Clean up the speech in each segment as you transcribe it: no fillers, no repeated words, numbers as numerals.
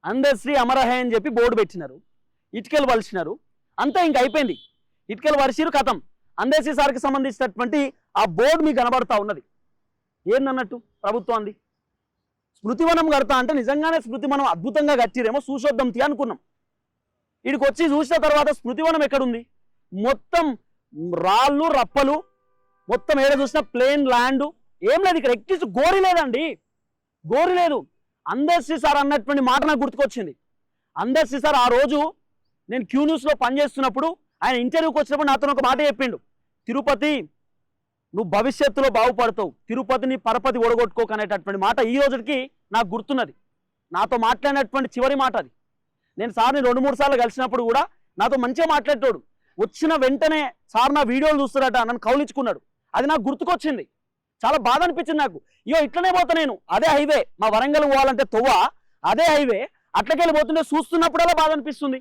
అందశ్రీ అమరహే అని చెప్పి బోర్డు పెట్టినారు, ఇటుకలు వలిసినారు, అంతా ఇంక అయిపోయింది. ఇటుకలు వలిసిరు, కథం. అందశ్రీ సార్కి సంబంధించినటువంటి ఆ బోర్డు మీకు కనబడతా ఉన్నది. ఏందన్నట్టు ప్రభుత్వాన్ని స్మృతివనం కడతా అంటే నిజంగానే స్మృతివనం అద్భుతంగా కట్టిరేమో చూసొద్దాం తీ అనుకున్నాం. వీడికి వచ్చి చూసిన తర్వాత స్మృతివనం ఎక్కడుంది? మొత్తం రాళ్ళు రప్పలు, మొత్తం ఏడ చూసినా ప్లేన్ ల్యాండ్, ఏం లేదు ఇక్కడ. ఎక్కించి గోరి లేదండి, గోరి లేదు. అందశ్రీ సార్ అన్నటువంటి మాట నాకు గుర్తుకొచ్చింది. అందశ్రీ సార్ ఆ రోజు నేను క్యూ న్యూస్లో పనిచేస్తున్నప్పుడు ఆయన ఇంటర్వ్యూకి వచ్చినప్పుడు నాతో ఒక మాట చెప్పిండు, తిరుపతి నువ్వు భవిష్యత్తులో బాగుపడతావు, తిరుపతిని పరపతి ఓడగొట్టుకోక అనేటటువంటి మాట ఈ రోజుకి నాకు గుర్తున్నది. నాతో మాట్లాడినటువంటి చివరి మాట అది. నేను సార్ని 2-3 సార్లు కలిసినప్పుడు కూడా నాతో మంచిగా మాట్లాడేటోడు. వచ్చిన వెంటనే సార్ నా వీడియోలు చూస్తారట, నన్ను కౌలించుకున్నాడు. అది నాకు గుర్తుకొచ్చింది, చాలా బాధ అనిపించింది నాకు. ఇట్లనే పోతా నేను, అదే హైవే, మా వరంగల్ పోవాలంటే తొవ్వ అదే హైవే, అట్లకెళ్ళి పోతుంటే చూస్తున్నప్పుడల్లా బాధ అనిపిస్తుంది.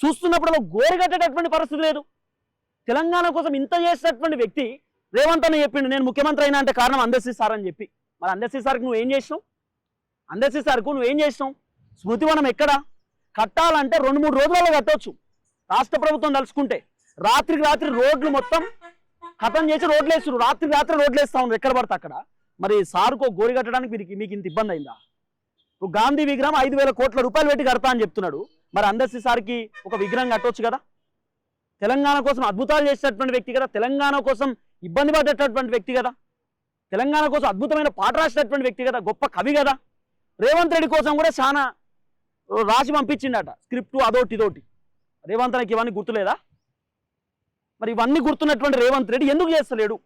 చూస్తున్నప్పుడల్లా గోరి కట్టేటటువంటి పరిస్థితి లేదు. తెలంగాణ కోసం ఇంత చేసేటటువంటి వ్యక్తి రేవంత్ అని చెప్పిండు నేను ముఖ్యమంత్రి అయినా అంటే కారణం అందశ్రీ సార్ అని చెప్పి. మరి అందశ్రీ సార్కి నువ్వేం చేసినావు? అందశ్రీ సార్కు నువ్వేం చేసినావు? స్మృతివనం ఎక్కడ కట్టాలంటే 2-3 రోజులలో కట్టవచ్చు రాష్ట్ర ప్రభుత్వం తలుచుకుంటే. రాత్రికి రాత్రి రోడ్లు మొత్తం ఖతం చేసి రోడ్లు వేస్తున్నారు, రాత్రికి రాత్రి రోడ్లు వేస్తా ఉన్నారు ఎక్కడ పడితే అక్కడ. మరి సార్కు గోరి కట్టడానికి మీకు ఇంత ఇబ్బంది అయిందా? ఇప్పుడు గాంధీ విగ్రహం 5,000 కోట్ల రూపాయలు పెట్టి కడతా అని చెప్తున్నాడు. మరి అందశ్రీ సార్కి ఒక విగ్రహం కట్టవచ్చు కదా. తెలంగాణ కోసం అద్భుతాలు చేసేటటువంటి వ్యక్తి కదా, తెలంగాణ కోసం ఇబ్బంది పడేటటువంటి వ్యక్తి కదా, తెలంగాణ కోసం అద్భుతమైన పాట రాసేటటువంటి వ్యక్తి కదా, గొప్ప కవి కదా. రేవంత్ రెడ్డి కోసం కూడా చాలా రాసి పంపించిండట స్క్రిప్టు, అదోటి ఇదోటి. రేవంత్ రెడ్డికి ఇవన్నీ గుర్తులేదా? మరి ఇవన్నీ గుర్తున్నటువంటి రేవంత్ రెడ్డి ఎందుకు చేస్తలేడు?